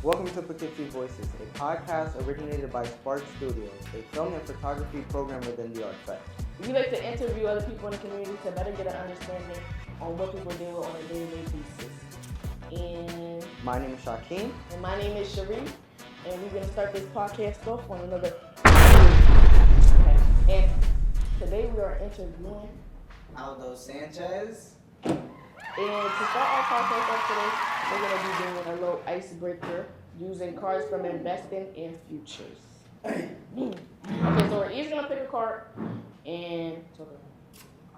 Welcome to Poughkeepsie Voices, a podcast originated by Spark Studios, a film and photography program within the Art Fest. We like to interview other people in the community to better get an understanding on what people deal with on a day-to-day basis. And my name is Shaqeem. And my name is Sharie. And we're going to start this podcast off on another. Okay. And today we are interviewing Aldo Sanchez. And to start our podcast off today, we're going to be doing a little icebreaker using cards from investing in futures. Okay, so we're each going to pick a card and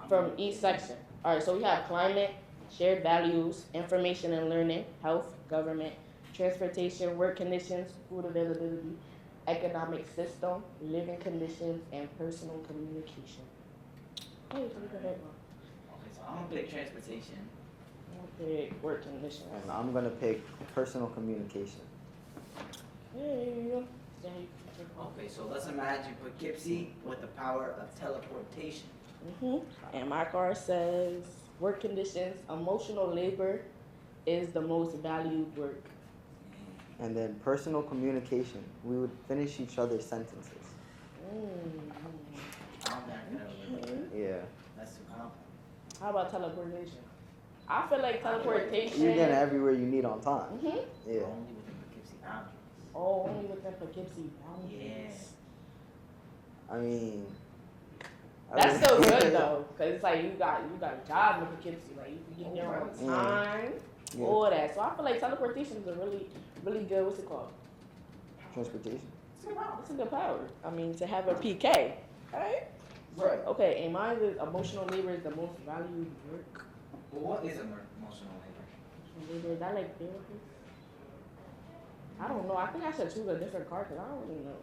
from each section. All right, so we have climate, shared values, information and learning, health, government, transportation, work conditions, food availability, economic system, living conditions, and personal communication. Hey, so we can have one. Okay, so I'm going to pick transportation. I'm going to pick work conditions. And I'm going to pick personal communication. Hey. Okay, so let's imagine Poughkeepsie with the power of teleportation. And my card says, work conditions, emotional labor is the most valued work. And then personal communication, we would finish each other's sentences. Yeah. That's too complex. How about teleportation? I feel like teleportation. You get everywhere you need on time. Yeah. Only within Poughkeepsie boundaries. Oh, only within Poughkeepsie boundaries. Yes. I mean. That's so good though, cause it's like you got a job in Poughkeepsie, like you can get there on time, all that. So I feel like teleportation is a really good. What's it called? Transportation. It's a good power. I mean, to have a PK, right? Right. Okay, and mine is emotional labor is the most valued work. Well, what is emotional labor? Is that like therapy? I don't know. I think I should choose a different card because I don't really know.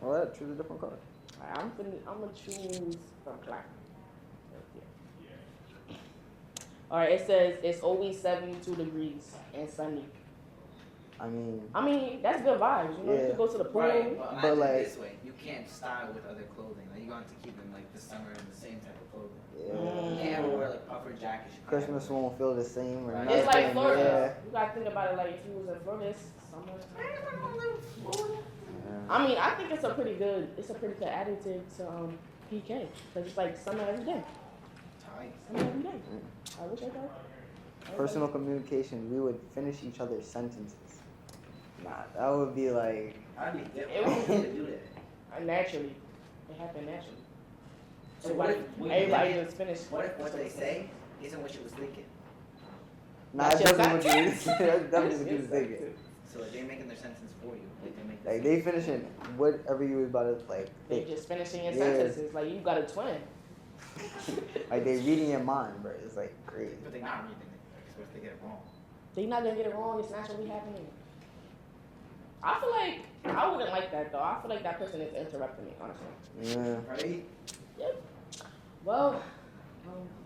Well, choose a different card. Right, I'm gonna choose from climate. All right, it says it's always 72 degrees and sunny. I mean, that's good vibes. You know, you can go to the pool. Right, but like this way, you can't style with other clothing. Like you have to keep them like this summer in the same type of clothing. You can't ever wear like puffer jackets. Christmas won't feel the same or nothing. It's like Florida. You gotta think about it like if you was in Florida, it's summer. I mean, I think it's a pretty good additive to PK because it's like summer every day. Summer every day. What's your card? Personal communication, we would finish each other's sentences. Nah, that would be like. I'd be different to do that. Naturally. It happened naturally. So what if everybody just finished? What if what they say isn't what you was thinking? Nah, that's definitely what you was thinking. So like they making their sentence for you. Like they finishing whatever you was about to like. They just finishing your sentences. Like you got a twin. Like they reading your mind, bro. It's like crazy. But they not reading it. Because if they get it wrong. They not gonna get it wrong. It's naturally happening. I feel like I wouldn't like that though. I feel like that person is interrupting me, honestly. Yeah. Right? Yep. Well,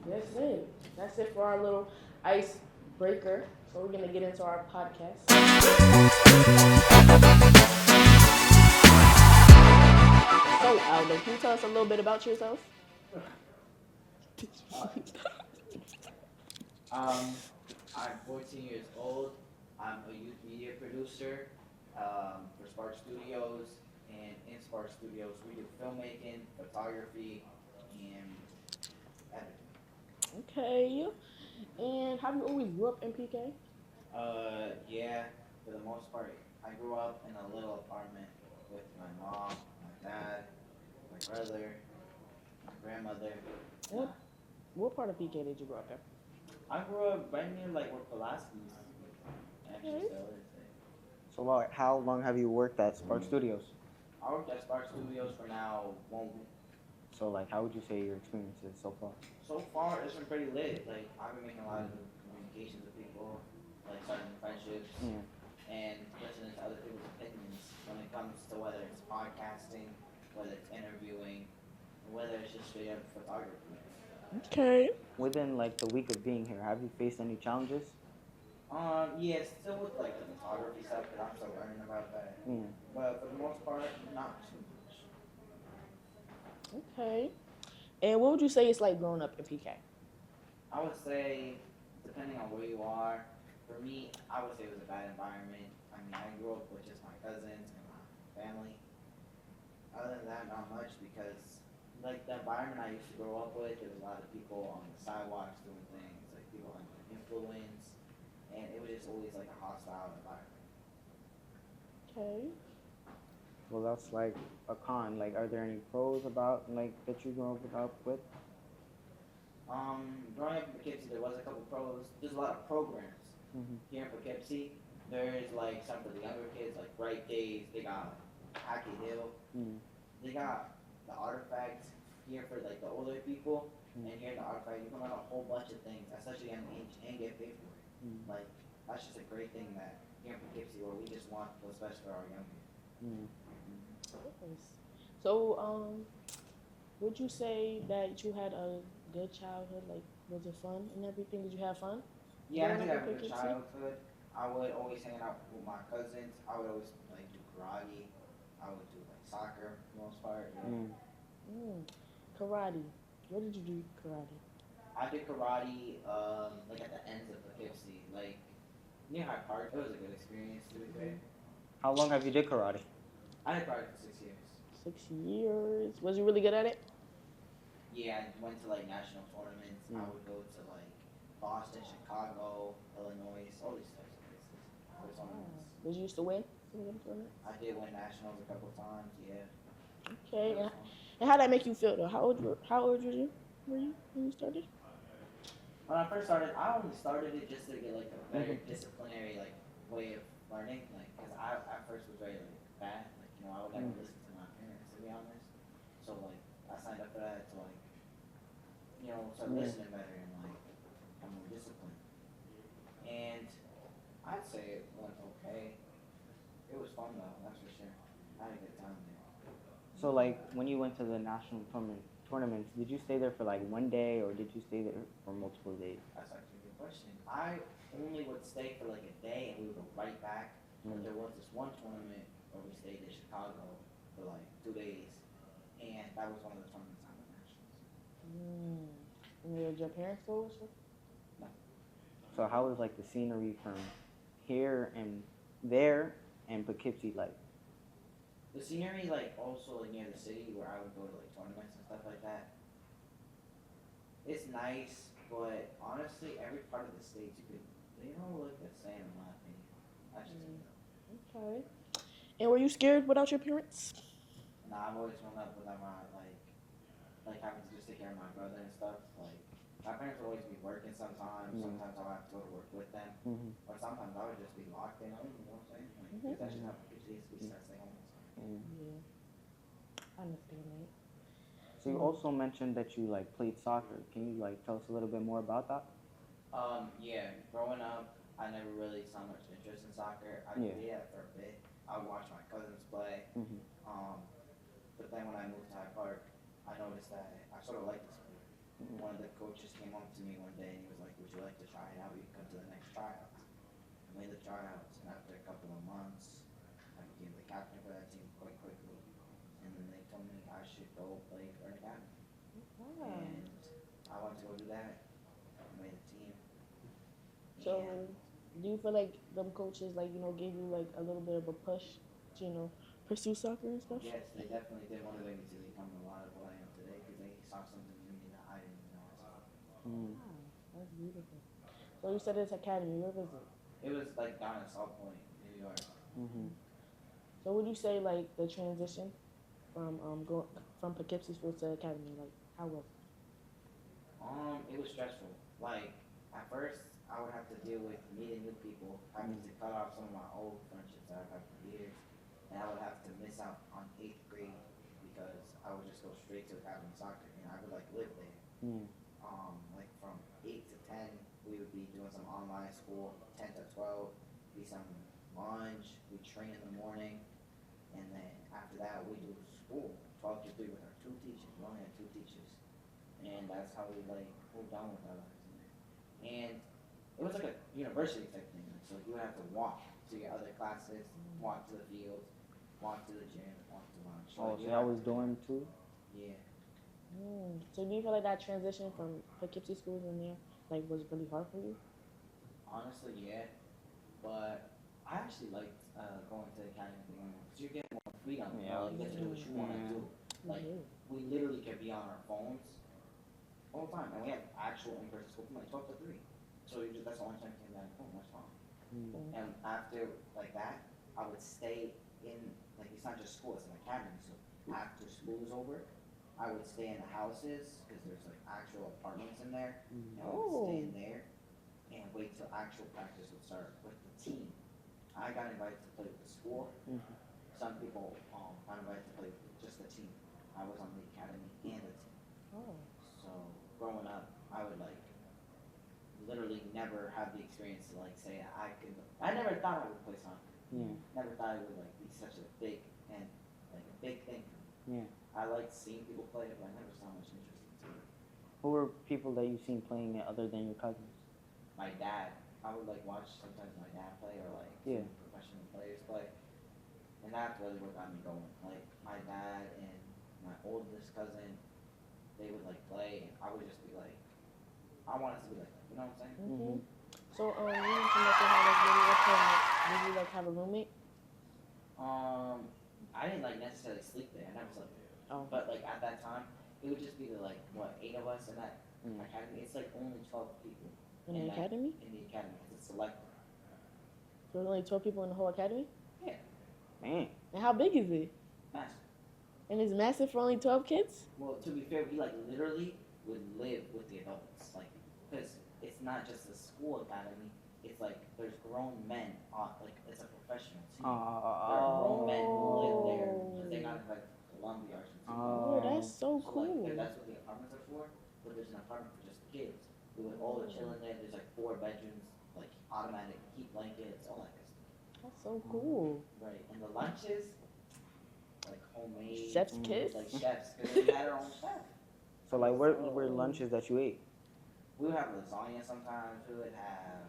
that's it. That's it for our little icebreaker. So we're gonna get into our podcast. So Aldo, can you tell us a little bit about yourself? I'm 14 years old. I'm a youth media producer for Spark Studios, and in Spark Studios we do filmmaking, photography, and editing. Okay. And have you always grew up in PK? Yeah, for the most part. I grew up in a little apartment with my mom, my dad, my brother, my grandmother. What part of PK did you grow up in? I grew up right near like where Pulaski's actually still is. So how long have you worked at Spark Studios? I worked at Spark Studios for now 1 week. So how would you say your experience is so far? So far, it's been pretty lit. Like I've been making a lot of communications with people, like starting friendships, and listening to other people's opinions when it comes to whether it's podcasting, whether it's interviewing, or whether it's just straight up photography. Okay. Within the week of being here, have you faced any challenges? Yeah, still with the photography stuff because I'm still learning about that. Yeah. But for the most part, not too much. Okay. And what would you say it's like growing up in PK? I would say, depending on where you are, for me, I would say it was a bad environment. I mean, I grew up with just my cousins and my family. Other than that, not much because like the environment I used to grow up with, there was a lot of people on the sidewalks doing things, like people under influence, and it was just always like a hostile environment. Okay. Well, that's like a con. Like, are there any pros about like that you grew up with? Growing up in Poughkeepsie, there was a couple pros. There's a lot of programs Mm-hmm. here in Poughkeepsie. There's like some for the younger kids, like Bright Days. They got Hackett Hill. Mm-hmm. They got the artifacts here for like the older people. Mm. And here in the artifact, you can learn a whole bunch of things at such a young age and get paid for it. Mm. Like that's just a great thing that here in Poughkeepsie, where we just want what's best for our young people. Mm. Nice. So, would you say that you had a good childhood? Like, was it fun and everything? Did you have fun? Yeah, I Growing did up have in a good Poughkeepsie? childhood. I would always hang out with my cousins. I would always like do karate. I would do like soccer for the most part. Mm. Karate. Where did you do karate? I did karate like at the ends of Poughkeepsie, like near Hyde Park. It was a good experience to be fair. How long have you did karate? I did karate for 6 years. 6 years. Was you really good at it? Yeah, I went to like national tournaments. I would go to like Boston, Chicago, Illinois, all these types of places for tournaments. Did you used to win? Some of them tournaments? I did win nationals a couple times. Yeah. Okay. It was And how did that make you feel though? How old were you when you started? When I first started, I only started it just to get like a better disciplinary like way of learning, like because I at first was very like bad, like I would never listen to my parents to be honest. So like I signed up for that to like start listening better and like I'm more disciplined. And I'd say it went okay. It was fun though, that's for sure. I had a good time there. So, like, when you went to the national tournaments, did you stay there for like one day or did you stay there for multiple days? That's actually a good question. I only would stay for like a day and we would go right back. But there was this one tournament where we stayed in Chicago for like 2 days, and that was one of the tournaments I won nationals. And did your parents go with you? No. So, how was like the scenery from here and there and Poughkeepsie like? The scenery, like also like near the city where I would go to like tournaments and stuff like that. It's nice, but honestly, every part of the states they don't look the same in my opinion. I just think so. Okay. And were you scared without your parents? Nah, I've always grown up without my like having to just take care of my brother and stuff. Like my parents would always be working sometimes. Sometimes I would have to go to work with them, or sometimes I would just be locked in. I don't know what I'm saying. Like, 'cause that's just how it is. We start staying home. Yeah. I understand that. So you also mentioned that you like played soccer. Can you like tell us a little bit more about that? Yeah. Growing up, I never really saw much interest in soccer. I did it for a bit. I would watch my cousins play. But then when I moved to Hyde Park, I noticed that I sort of liked the sport. One of the coaches came up to me one day and he was like, "Would you like to try it out? You can come to the next tryouts." I made the tryouts, and after a couple of months, I became the captain for that team quite quickly. And then they told me I should go play for an academy. And I went to go do that. I made the team. So, And do you feel like them coaches gave you like a little bit of a push to pursue soccer and stuff? yes, they definitely did motivate me to become a lot of what I am today because they saw something in me that I didn't even know I saw. Wow, that's beautiful. So you said it's academy. Where was it? It was like down in South Point, New York. So would you say like the transition from from Poughkeepsie School to academy, like how was it? It was stressful. Like at first, I would have to deal with meeting new people, having to cut off some of my old friendships that I've had for years, and I would have to miss out on 8th grade because I would just go straight to academy soccer, and I would like live there. Like from 8 to 10, we would be doing some online school. 10 to 12, be some lunch. We train in the morning, and then after that, we do school. 12 to 3 with our 2 teachers. We only had 2 teachers, and that's how we like moved on with our lives. And it was like a university type thing. So you would have to walk to your other classes, walk to the fields, walk to the gym, walk to lunch. Oh, so y'all was dorm too? Yeah. So do you feel like that transition from Poughkeepsie schools in there was really hard for you? Honestly, yeah. But I actually liked going to the academy because you're getting more freedom. You Yeah. know, you get to do what you want to do. Like we literally could be on our phones all the time, and we have actual in-person school from like 12 to 3. So that's the only time you can be on your phone. That's fine. And after like that, I would stay in like it's not just school; it's an academy. So after school is over, I would stay in the houses because there's like actual apartments in there. And I would stay in there and wait till actual practice would start with the team. I got invited to play with the school. Some people got invited to play with just the team. I was on the academy and the team. So growing up, I would like literally never have the experience to like say I could. I never thought I would play soccer. Never thought it would like be such a big and like a big thing for me. I liked seeing people play it, but I never saw much interest into it. Who were people that you've seen playing it other than your cousins? My dad, I would like watch sometimes my dad play or like some professional players play, and that's really what got me going. Like my dad and my oldest cousin, they would like play, and I would just be like, I wanted to be like that. You know what I'm saying? So you mentioned that you had like really good friends. Did you like have a roommate? I didn't like necessarily sleep there. I never slept there. But like at that time, it would just be the like what 8 of us in that academy. It's like only 12 people In the academy? In the academy, because it's selected. So there's only 12 people in the whole academy? Yeah. Man. And how big is it? Massive. And it's massive for only 12 kids? Well, to be fair, we like literally would live with the adults, like because it's not just a school academy. It's like there's grown men. Like it's a professional team. There are grown men who live there because they got invited to Columbia or something. Oh, that's so cool. Like, that's what the apartments are for. But there's an apartment for just kids. We would all chill in there. There's like 4 bedrooms, like automatic heat blankets, all that good stuff. That's so cool. Right, and the lunches, like homemade. Chef's kiss? Like chefs, because we had our own chef. So like, where were lunches that you ate? We would have lasagna sometimes. We would have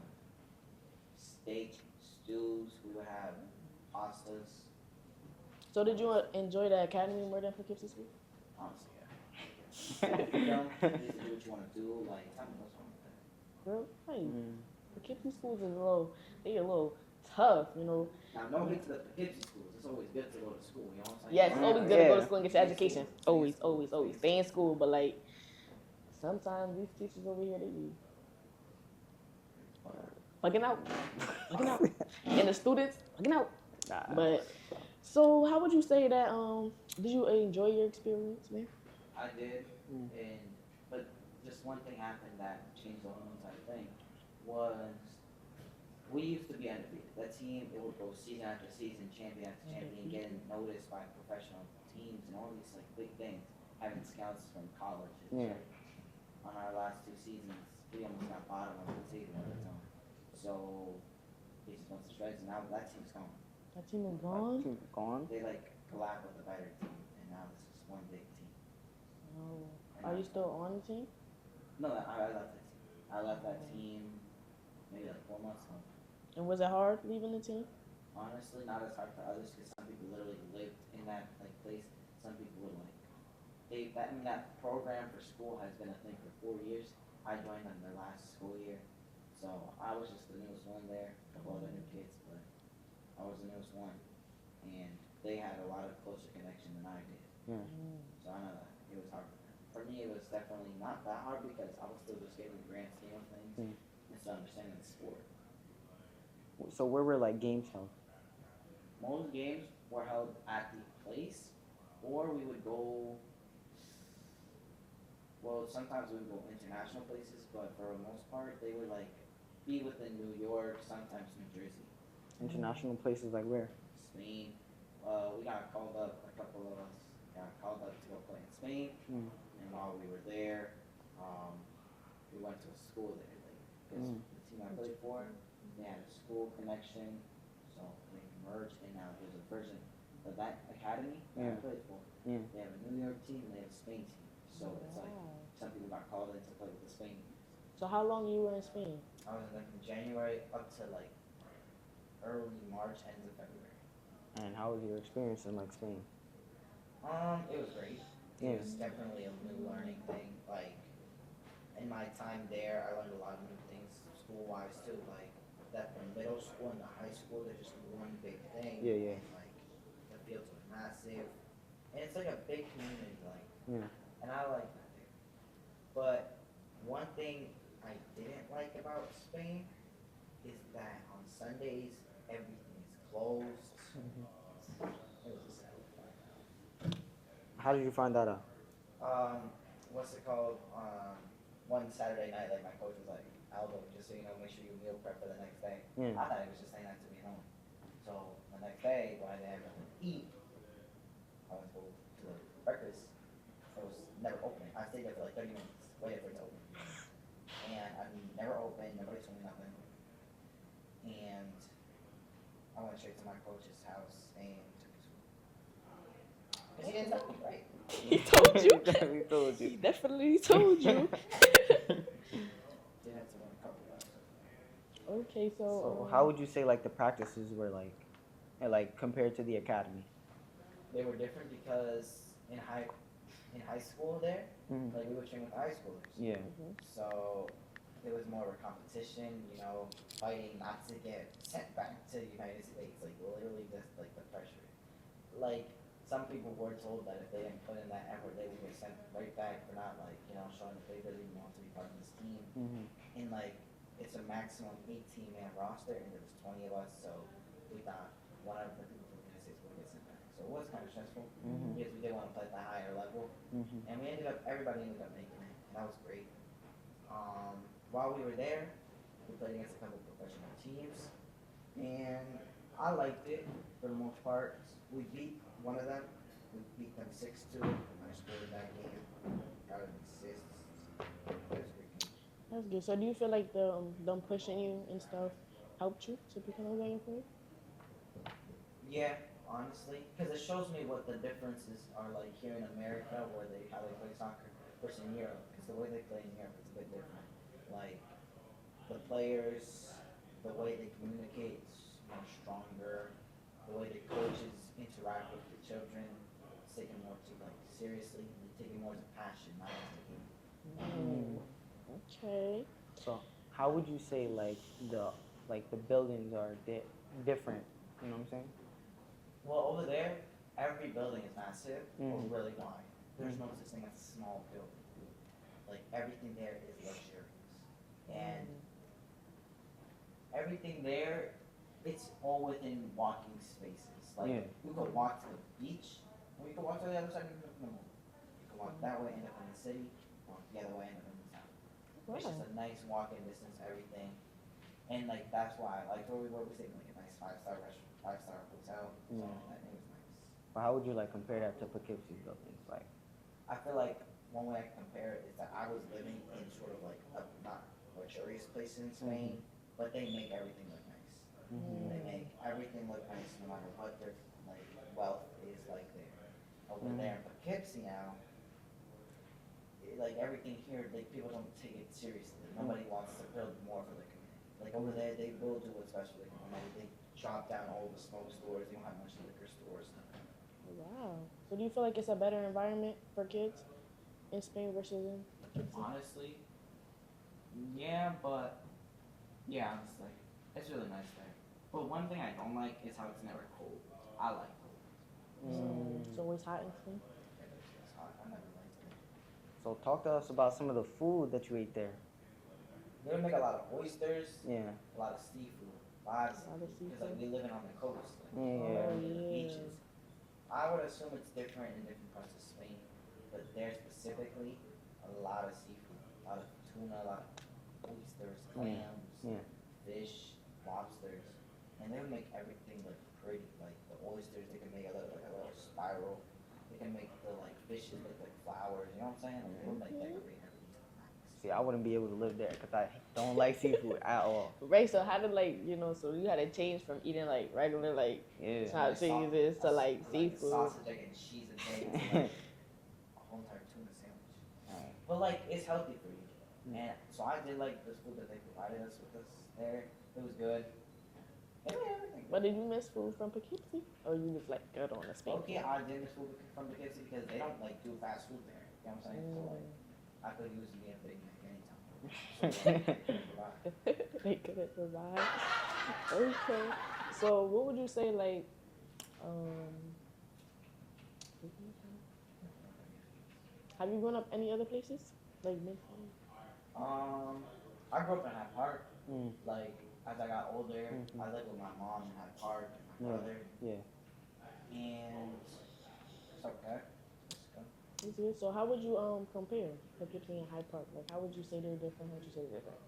steak, stews. We would have pastas. So did you enjoy the academy more than Poughkeepsie School? Honestly, yeah. You know, you get to do what you want to do. Like, tell me what's wrong with that. Real? Hey, Poughkeepsie schools is they're a little tough, you know. Now, no hate to the Poughkeepsie schools. It's always good to go to school. You know what I'm saying? Yes, it's always good to go to school and get your education. Always, always, always. Stay in school, but like, sometimes these teachers over here, they be bugging out. Bugging out. And the students, bugging out. But, so how would you say that, did you enjoy your experience, man? I did, but just one thing happened that changed the whole entire thing was we used to be undefeated. That team, it would go season after season, champion after champion, getting noticed by professional teams and all these like big things, having scouts from college. On our last 2 seasons, we almost got bottom of the season at the time. So they just went to shreds, and now that team's gone. That team is gone? Gone? They like collabed with a better team, and now it's just one big team. Oh. Are you still on the team? No, I left that team. I left that team maybe like 4 months ago. And was it hard leaving the team? Honestly, not as hard for others because some people literally lived in that like place. Some people would like that program for school has been a thing for 4 years. I joined them their last school year, so I was just the newest one there. A couple other new kids, but I was the newest one, and they had a lot of closer connection than I did. So I know that it was hard for them. For me, it was definitely not that hard because I was still just getting the grand scheme of things and still understanding the sport. So where were like games held? Most games were held at the place, or we would go. Well, sometimes we would go international places, but for the most part, they would like be within New York, sometimes New Jersey. International places like where? Spain. We got called up. A couple of us got called up to go play in Spain, and while we were there, we went to a school there. Because the team I played for, they had a school connection, so they merged, and now there's a version of that academy that I played for. They have a New York team and they have a Spain team. So it's like some people got called in to play with the Spain. So how long you were in Spain? I was in there from January up to like early March, end of February. And how was your experience in like Spain? It was great. It was definitely a new learning thing. Like in my time there, I learned a lot of new things school-wise too. Like that from middle school and to high school, there's just one big thing. Yeah. And like the fields are massive, and it's like a big community. Like, Yeah. and I like that there. But one thing I didn't like about Spain is that on Sundays everything is closed. It was a sad one. How did you find that out? What's it called? One Saturday night, like my coach was like, Aldo, just so you know, make sure you meal prep for the next day. Yeah. I thought he was just saying that to be home. So the next day, when I didn't have nothing to eat, I went to go to the breakfast. It was never open. I stayed there for like 30 minutes, waiting for it to open. And I never opened, nobody told me nothing. And I went straight to my coach's house and took his food. Because he didn't tell me, right? He told you. He told you. He definitely told you. Did have to run a couple of hours. Okay, So how would you say like the practices were like, and, like compared to the academy? They were different because in high school there, like we were training with high schoolers. Yeah. So it was more of a competition, you know, fighting not to get sent back to the United States, like literally just like the pressure. Like some people were told that if they didn't put in that effort, they would get sent right back for not like, you know, showing that they really want to be part of this team. And like it's a maximum 18-man roster, and there was 20 of us, so we thought one of the people from the United States would get sent back. So it was kind of stressful because we did want to play at the higher level, and everybody ended up making it, and that was great. While we were there, we played against a couple of professional teams, and I liked it for the most part. We beat one of them. We beat them 6-2. I scored that game. Got an assist. It was a great game. That's good. So do you feel like them pushing you and stuff helped you to become a better player? Yeah, honestly, because it shows me what the differences are like here in America, where how they play soccer, versus in Europe. Because the way they play in Europe is a bit different. Like the players, the way they communicate is more stronger. The way the coaches interact with the children, it's taken more to like seriously. They take it more as a passion, not as a game. Okay. So how would you say like the buildings are different? You know what I'm saying? Well, over there, every building is massive or really wide. There's no such thing as a small building. Like everything there is luxurious, and everything there, it's all within walking spaces. Like you could walk to the beach, or you could walk to the other side of the moon. You could walk that way, end up in the city, walk the other way, end up in the town. It's just a nice walking distance, everything. And like that's why, like where we stayed in like a nice 5-star restaurant, 5-star hotel. So I think it was nice. But how would you like compare that to Poughkeepsie buildings? Like, I feel like one way I can compare it is that I was living in sort of like a not luxurious place in Spain, but they make everything look nice. They make everything look nice no matter what their like wealth is like there. Over there in Poughkeepsie now, like everything here, like people don't take it seriously. Nobody wants to build more for the community. Like over there, they will do what's best for the community. They chop down all the smoke stores. They don't have much liquor stores. Wow. So do you feel like it's a better environment for kids in Spain versus in Poughkeepsie? Honestly, yeah, but yeah, honestly, it's really nice there. But one thing I don't like is how it's never cold. I like cold. It's always hot and clean. It's hot. I never liked it. so talk to us about some of the food that you ate there. They would make a lot of oysters, Yeah. a lot of seafood, because like we living on the coast, like, the beaches. I would assume it's different in different parts of Spain, but there specifically, a lot of seafood, a lot of tuna, a lot of oysters, clams, fish, lobsters, and they would make everything look pretty. Like the oysters, they can make a little spiral. They can make the like fishes look like flowers. You know what I'm saying? Like, they would like decorate everything. See, I wouldn't be able to live there because I don't like seafood at all. Right, so how did so you had to change from eating like regular chopped cheeses to like seafood. Sausage, egg, and cheese and eggs, and, like, a whole entire tuna sandwich. But like it's healthy for you. And so I did like the food that they provided us with us there. It was good. Everything. But did you miss food from Poughkeepsie? Or you was like good on the Spain? Okay, I did miss food from Poughkeepsie because they don't like do fast food there. You know what I'm saying? So like I could use me a Big Mac anytime. They couldn't provide. Okay. So what would you say like Have you grown up any other places? Like Midtown? I grew up in Hyde Park. Mm. Like, as I got older, Mhm. I lived with my mom in Hyde Park and my Yeah. brother. Yeah. And it's okay. It's good. It's good. So how would you compare Poughkeepsie and Hyde Park? Like how would you say they're different? How would you say they're different?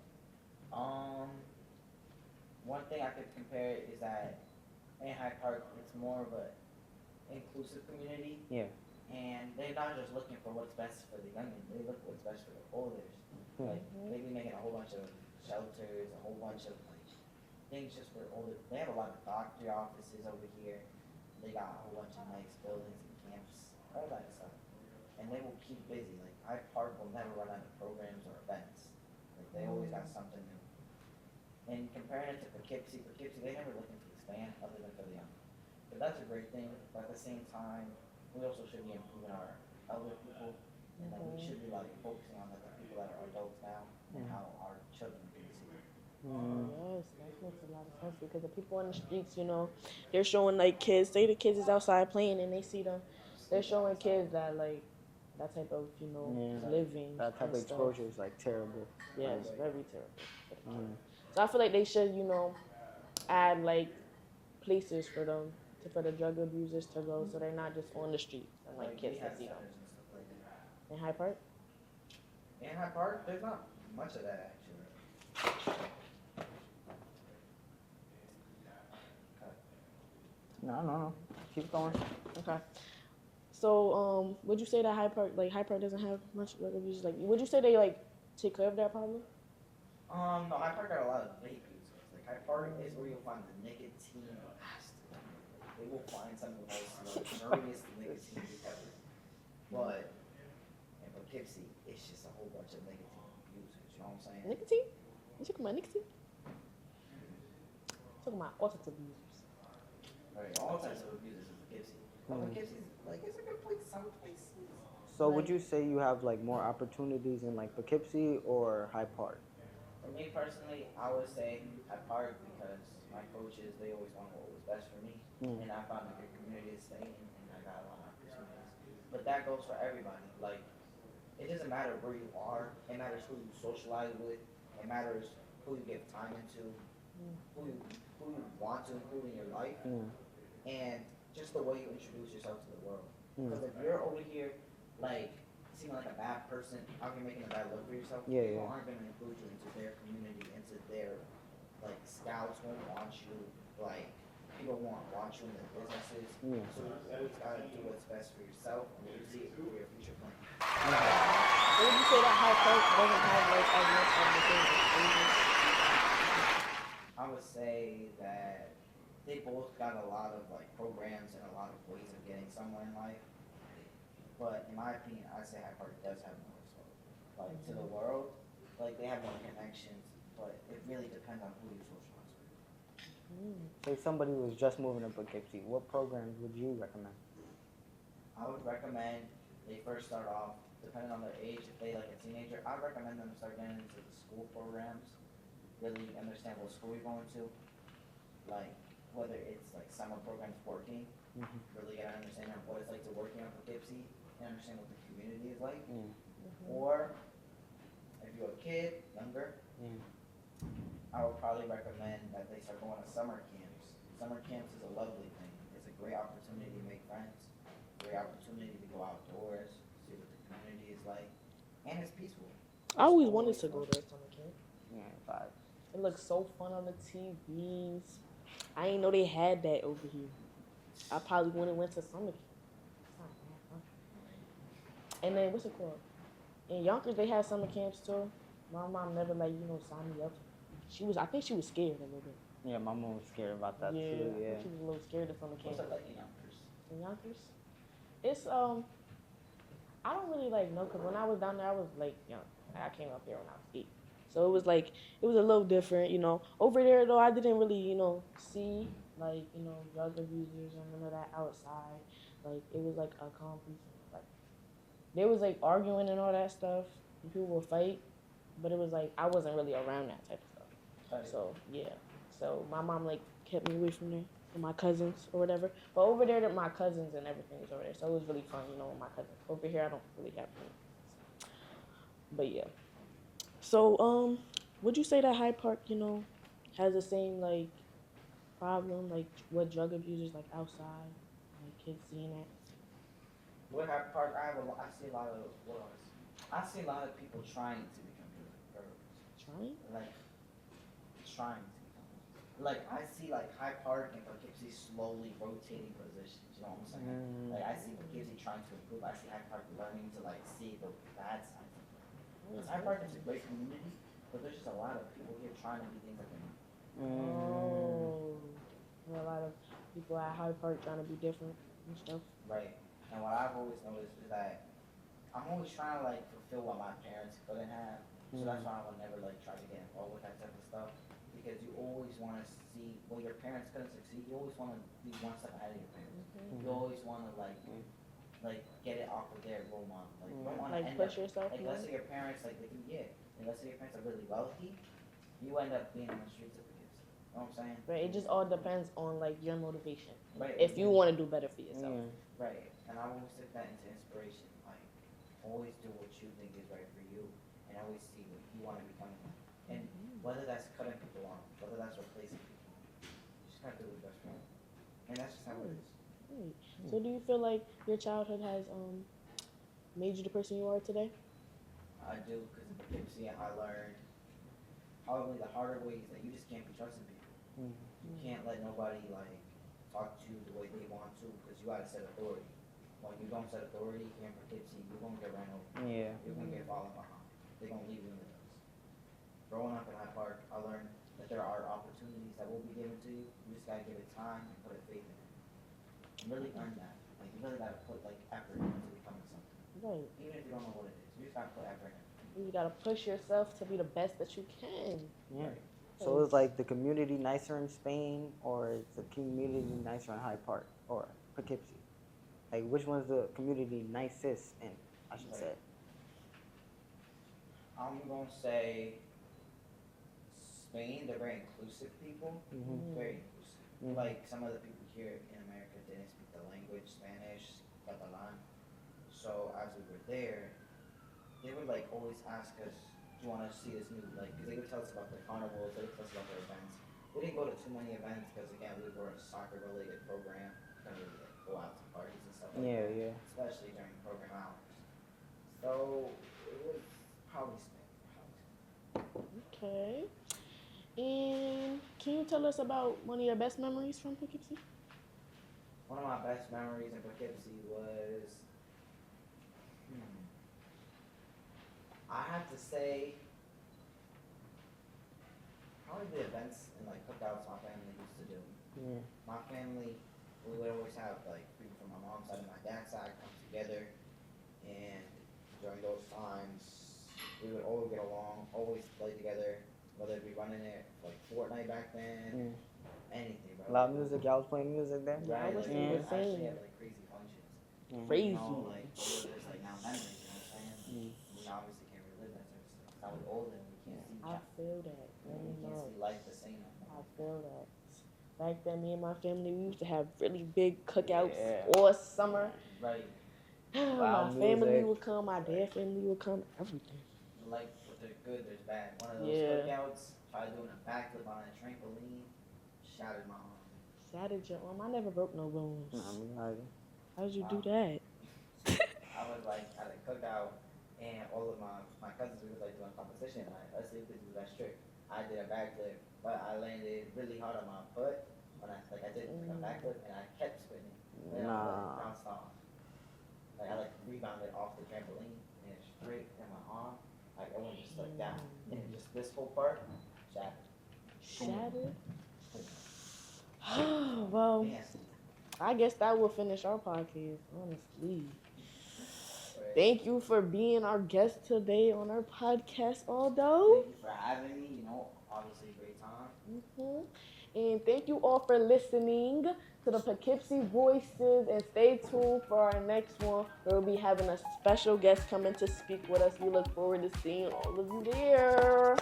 One thing I could compare is that in Hyde Park, it's more of a inclusive community. Yeah. And they're not just looking for what's best for the youngin, they look what's best for the olders. Like, they be making a whole bunch of shelters, a whole bunch of, like, things just for older. They have a lot of doctor offices over here. They got a whole bunch of nice buildings and camps, all that stuff. And they will keep busy. Like, Hyde Park will never run out of programs or events. Like, they always got something new. And comparing it to Poughkeepsie, they never looking to expand other than for the young. But that's a great thing. But at the same time, we also should be improving our elder people, and like we should be like focusing on like the people that are adults now and how our children can see it. Yes, that makes a lot of sense because the people on the streets, you know, they're showing like kids. Say the kids is outside playing and they see them, they're showing kids that like that type of living. That type of and stuff. exposure is like terrible. Yeah, it's very terrible. So I feel like they should, add like places for them for the drug abusers to go, so they're not just on the streets and like kids we can have see them. centers and stuff like that. In Hyde Park. In Hyde Park, there's not much of that actually. No. Keep going. Okay. So, would you say that Hyde Park doesn't have much drug abuse? Like, would you say they like take care of that problem? No, Hyde Park got a lot of vape users. Like Hyde Park is where you'll find the nicotine. They will find some of the most luxurious nicotine ever. But in Poughkeepsie, it's just a whole bunch of nicotine users. You know what I'm saying? Nicotine? You talking about nicotine? I'm talking about all types of users. Right, all types of abusers in Poughkeepsie. But Poughkeepsie's like it's a good place. Some places. So would you say you have like more opportunities in like Poughkeepsie or Hyde Park? For me personally, I would say Hyde Park because my coaches, they always wanted what was best for me. And I found a good community to stay in, and I got a lot of opportunities. But that goes for everybody. Like, it doesn't matter where you are. It matters who you socialize with. It matters who you give time into, who you want to include in your life, and just the way you introduce yourself to the world. Because if you're over here, like, seeming like a bad person, out here making a bad look for yourself, people aren't going to include you into their community, into their, like, scouts won't want you, like, people won't want you in their businesses. So you always got to do what's best for yourself and you see it for your future plan. So would you say that Hyde Park doesn't have like as much of the things as I would say that they both got a lot of like programs and a lot of ways of getting somewhere in life. But in my opinion, I'd say Hyde Park does have more exposure. Like to the world, like they have more connections, but it really depends on who you socialize with. Say somebody was just moving to Poughkeepsie, what programs would you recommend? I would recommend they first start off, depending on their age, if they like a teenager, I'd recommend them start getting into the school programs, really understand what school you're going to, like whether it's like summer programs working, really get an understanding of what it's like to work in Poughkeepsie, and understand what the community is like. Or if you're a kid, younger, I would probably recommend that they start going to summer camps. Summer camps is a lovely thing. It's a great opportunity to make friends, great opportunity to go outdoors, see what the community is like, and it's peaceful. I always wanted to go there summer camp. Five. It looks so fun on the TVs. I didn't know they had that over here. I probably went to summer camp. And then what's it called? In Yonkers they had summer camps too. My mom never signed me up. I think she was scared a little bit. Yeah, my mom was scared about that too. I Yeah. think she was a little scared of summer camp. What's it like in Yonkers? In Yonkers? It's I don't really know because when I was down there I was young. I came up there when I was 8. So it was a little different, Over there though I didn't really, see drug abusers or none of that outside. It was a calm piece. There was arguing and all that stuff. People would fight, but it was I wasn't really around that type of stuff. Right. So yeah. So my mom kept me away from there. with my cousins or whatever. But over there, my cousins and everything is over there, so it was really fun, with my cousins. Over here, I don't really have friends. But yeah. So would you say that Hyde Park, has the same like problem like what drug abusers like outside, like kids seeing it? With Hyde Park, I see a lot of I see a lot of people trying to become drugs. Trying? Like trying to become. Like I see like Hyde Park and Poughkeepsie slowly rotating positions. You know what I'm saying? Like I see Poughkeepsie trying to improve. I see Hyde Park learning to like see the bad side. Because Hyde Park is a great community, but there's just a lot of people here trying to be things that they're not. Oh, there are a lot of people at Hyde Park trying to be different and stuff. Right. And what I've always noticed is that I'm always trying to like fulfill what my parents couldn't have. So that's why I would never like try to get involved with that type of stuff. Because you always want to see when your parents couldn't succeed. You always want to be one step ahead of your parents. You always want to like get it off of their role model. Like you don't want to Like end push up yourself. like let's say your parents like they can let's say your parents are really wealthy, you end up being on the streets of the kids. You know what I'm saying? Right. It just all depends on like your motivation. Right. If you want to do better for yourself. Right. And I always take that into inspiration. Like always do what you think is right for you, and always see what you want to become. And whether that's cutting people off, whether that's replacing people, you just gotta do what's best for you. And that's just how it is. Right. So do you feel like your childhood has made you the person you are today? I do, because in Poughkeepsie I learned probably the harder ways that you just can't be trusting people. You can't let nobody like talk to you the way they want to, because you gotta set authority. When you don't set authority here in Poughkeepsie, you're gonna get ran over. Yeah. You're gonna get fallen behind. They're gonna leave you in the dust. Growing up in Hyde Park, I learned that there are opportunities that will be given to you. You just gotta give it time and put a faith in it. And really earn that. Like you really gotta put like effort into becoming something. Right. Even if you don't know what it is, you just gotta put effort in it. You gotta push yourself to be the best that you can. Yeah. So it's like the community nicer in Spain, or is the community nicer in Hyde Park or Poughkeepsie? Like which one's the community nicest in? I should say. I'm gonna say Spain. They're very inclusive people. Very inclusive. Like some of the people here in America didn't speak the language, Spanish, Catalan. So as we were there, they would like always ask us, "Do you want to see this new like?" Because they would tell us about their carnivals, they would tell us about their events. We didn't go to too many events because again we were a soccer-related program. Couldn't really like, go out to parties and stuff like that. Yeah. Especially during program hours. So it was probably Spain. Okay. And can you tell us about one of your best memories from Poughkeepsie? One of my best memories in Poughkeepsie was, I have to say, probably the events and like cookouts my family used to do. My family, we would always have like people from my mom's side and my dad's side come together, and during those times, we would always get along, always play together, whether it be running it like Fortnite back then, anything, bro. Loud music, y'all was playing music there? Right, I like, was we would insane. actually have like crazy functions. Crazy. You know, like there's like now memories, you know what I'm saying? We obviously can't relive that type of stuff. Now we're older and we can't see I feel that. we can't see life the same no I more. feel that. Back then, me and my family, we used to have really big cookouts Yeah. all summer. Right. My Loud family music. would come, my dad family would come, everything. Like what there's good, there's bad. One of those Yeah. cookouts, tried doing a backflip on a trampoline, shattered my arm. Shattered your arm. I never broke no bones. How did you do Wow. that? I was like at a cookout and all of my cousins we was like doing competition like let's see who could do that trick. I did a backflip, but I landed really hard on my foot when I did like a backflip and I kept spinning. And I like, bounced off. Like I like rebounded off the trampoline and straight in my arm. Like I went just like down. And just this whole part shattered. Shattered? Well, Man. I guess that will finish our podcast, honestly. Right. Thank you for being our guest today on our podcast, Aldo. Thank you for having me, you know, obviously a great time. And thank you all for listening to the Poughkeepsie Voices, and stay tuned for our next one. We'll be having a special guest coming to speak with us. We look forward to seeing all of you there.